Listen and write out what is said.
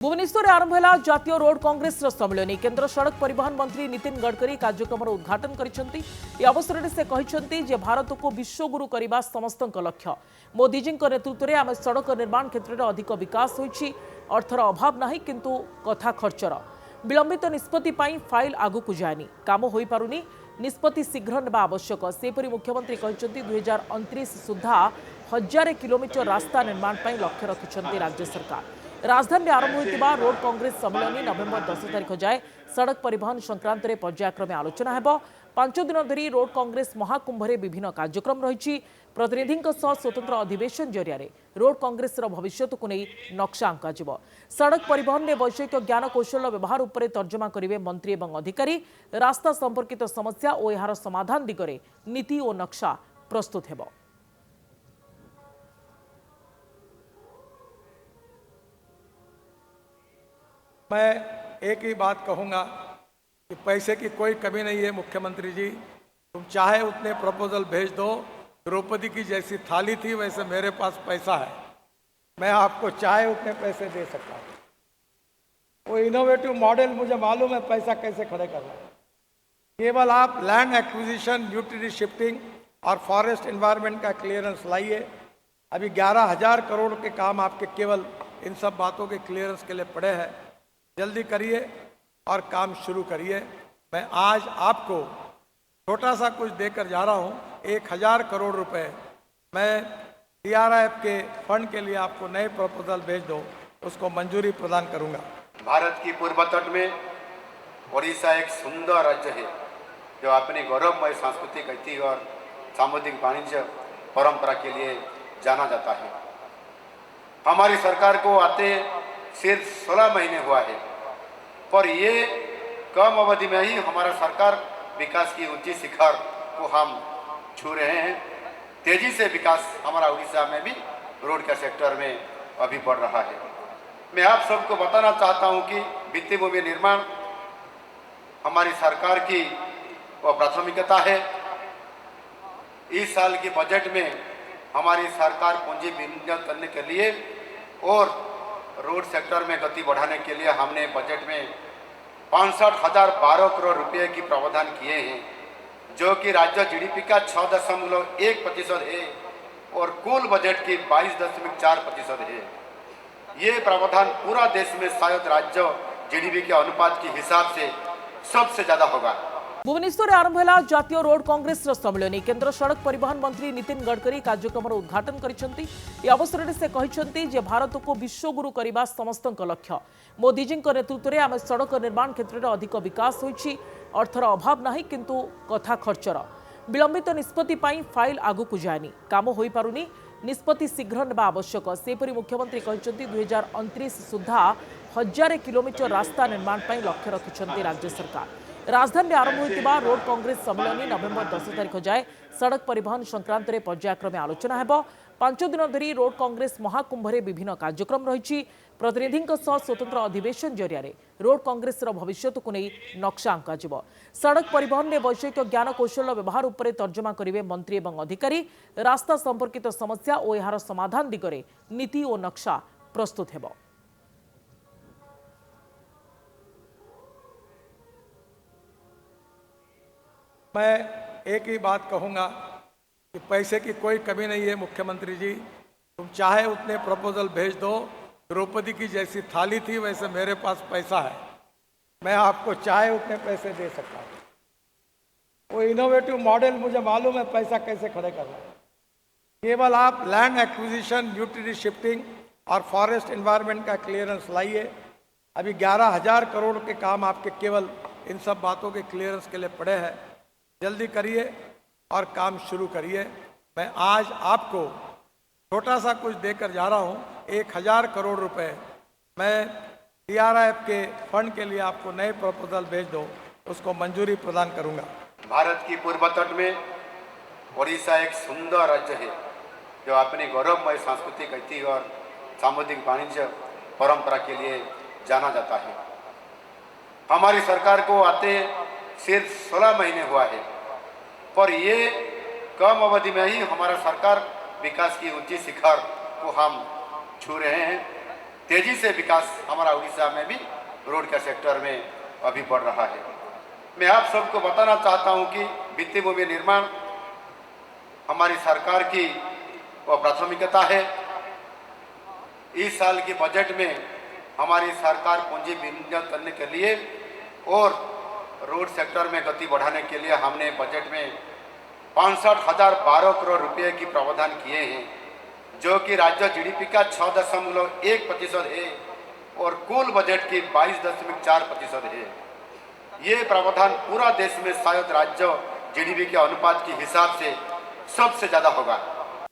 भुवनेश्वर आरंभ है जातीय रोड कांग्रेस सम्मेलन। केंद्र सड़क परिवहन मंत्री नितिन गडकरी कार्यक्रम उद्घाटन करछंती। अवसर में से कहते जे भारत को विश्वगुरु करने समस्त लक्ष्य। मोदी जी नेतृत्व में आम सड़क निर्माण क्षेत्र में अधिक विकास होइछि। अर्थर अभाव नहीं किंतु कथा खर्चर विलंबित निष्पत्ति फाइल आगू जाएनी, काम हो पारुनी, निष्पत्ति शीघ्र नेबा आवश्यक। सेपरि मुख्यमंत्री कहते 2029 सुधा 1000 किलोमीटर रास्ता निर्माण लक्ष्य रखिंट राज्य सरकार। राजधानी में आरंभ होता रोड कांग्रेस सम्मेलन नवेम्बर 10 तारिख जाए सड़क परिवहन संक्रांत में पर्यायक्रमे आलोचना हेब। 5 दिन धरी रोड कांग्रेस महाकुंभ में विभिन्न कार्यक्रम रही। प्रतिनिधि स्वतंत्र अधिवेशन जरिया रोड कांग्रेस भविष्य को नहीं नक्शा अंका जिवो। सड़क परिवहन में वैषयिक ज्ञान कौशल व्यवहार उपर तर्जमा करेंगे मंत्री और अधिकारी। रास्ता संपर्कित समस्या और यार समाधान दिगरे नीति और नक्शा प्रस्तुत हेब। मैं एक ही बात कहूंगा कि पैसे की कोई कमी नहीं है। मुख्यमंत्री जी, तुम चाहे उतने प्रपोजल भेज दो। द्रौपदी की जैसी थाली थी वैसे मेरे पास पैसा है, मैं आपको चाहे उतने पैसे दे सकता हूँ। वो इनोवेटिव मॉडल मुझे मालूम है पैसा कैसे खड़े करना है। केवल आप लैंड एक्विजिशन, यूटिलिटी शिफ्टिंग और फॉरेस्ट एनवायरनमेंट का क्लियरेंस लाइए। अभी 11,000 करोड़ के काम आपके केवल इन सब बातों के क्लियरेंस के लिए पड़े हैं। जल्दी करिए और काम शुरू करिए। मैं आज आपको छोटा सा कुछ देकर जा रहा हूँ। 1000 करोड़ रुपए मैं TRIF के फंड के लिए आपको नए प्रपोजल भेज दो, उसको मंजूरी प्रदान करूँगा। भारत की पूर्व तट में ओडिशा एक सुंदर राज्य है जो अपनी गौरवमय सांस्कृतिक ऐतिह्य और सामुद्रिक वाणिज्य परंपरा के लिए जाना जाता है। हमारी सरकार को आते सिर्फ 16 महीने हुआ है, पर ये कम अवधि में ही हमारा सरकार विकास की ऊंची शिखर को हम छू रहे हैं। तेजी से विकास हमारा उड़ीसा में भी रोड का सेक्टर में अभी बढ़ रहा है। मैं आप सबको बताना चाहता हूं कि वित्तीय भूमि निर्माण हमारी सरकार की वो प्राथमिकता है। इस साल के बजट में हमारी सरकार पूंजी विनियोजन करने के लिए और रोड सेक्टर में गति बढ़ाने के लिए हमने बजट में 65,012 करोड़ रुपए की प्रावधान किए हैं, जो कि राज्य GDP का 6.1% है और कुल बजट की 22.4% है। ये प्रावधान पूरा देश में शायद राज्य GDP के अनुपात के हिसाब से सबसे ज्यादा होगा। भुवनेश्वर आरंभ है जातीय रोड कांग्रेस सम्मेलन। केंद्र सड़क परिवहन मंत्री नितिन गडकरी कार्यक्रम उद्घाटन करछंती। अवसर में से कहते जे भारत को विश्वगुरु करने समस्त लक्ष्य। मोदी जी नेतृत्व में आम सड़क निर्माण क्षेत्र में अधिक विकास होइछि। अर्थर अभाव नहीं किंतु कथा खर्चर विलंबित निष्पत्ति फाइल आगू जाएनी, काम हो पारुनी, निष्पत्ति शीघ्र नेबा आवश्यक। सेपरि मुख्यमंत्री कहते 2029 सुधा 1000 किलोमीटर रास्ता निर्माण लक्ष्य रखिंट राज्य सरकार। राजधानी में आरंभ होता रोड कांग्रेस सम्मेलन नवेम्बर 10 तारिख जाए सड़क परिवहन संक्रांत में पर्यायक्रमे आलोचना हेब। 5 दिन धरी रोड कांग्रेस महाकुंभ में विभिन्न कार्यक्रम रही। प्रतिनिधि स्वतंत्र अधिवेशन जरिया रोड कांग्रेस भविष्य को नहीं नक्शा अंका जिवो। सड़क परिवहन में वैषयिक ज्ञान कौशल व्यवहार उपर तर्जमा करेंगे मंत्री और अधिकारी। रास्ता संपर्कित समस्या और यार समाधान दिगरे नीति और नक्शा प्रस्तुत हेब। मैं एक ही बात कहूंगा कि पैसे की कोई कमी नहीं है। मुख्यमंत्री जी, तुम चाहे उतने प्रपोजल भेज दो। द्रौपदी की जैसी थाली थी वैसे मेरे पास पैसा है, मैं आपको चाहे उतने पैसे दे सकता हूँ। वो इनोवेटिव मॉडल मुझे मालूम है पैसा कैसे खड़े करना है। केवल आप लैंड एक्विजिशन, यूटिलिटी शिफ्टिंग और फॉरेस्ट एनवायरनमेंट का क्लियरेंस लाइए। अभी 11,000 करोड़ के काम आपके केवल इन सब बातों के क्लियरेंस के लिए पड़े हैं। जल्दी करिए और काम शुरू करिए। मैं आज आपको छोटा सा कुछ देकर जा रहा हूँ। 1000 करोड़ रुपए मैं TRIF के फंड के लिए आपको नए प्रपोजल भेज दो, उसको मंजूरी प्रदान करूँगा। भारत की पूर्व तट में ओडिशा एक सुंदर राज्य है जो अपनी गौरवमय सांस्कृतिक ऐतिह्य और सामुद्रिक वाणिज्य परंपरा के लिए जाना जाता है। हमारी सरकार को आते सिर्फ 16 महीने हुआ है, पर ये कम अवधि में ही हमारा सरकार विकास की ऊंची शिखर को हम छू रहे हैं। तेजी से विकास हमारा उड़ीसा में भी रोड के सेक्टर में अभी बढ़ रहा है। मैं आप सबको बताना चाहता हूं कि वित्तीय भूमि निर्माण हमारी सरकार की वो प्राथमिकता है। इस साल के बजट में हमारी सरकार पूंजी विनियोजन करने के लिए और रोड सेक्टर में गति बढ़ाने के लिए हमने बजट में 65,012 करोड़ रुपए की प्रावधान किए हैं, जो कि राज्य जीडीपी का 6.1% है और कुल बजट की 22.4% है। ये प्रावधान पूरा देश में शायद राज्य जीडीपी के अनुपात के हिसाब से सबसे ज़्यादा होगा।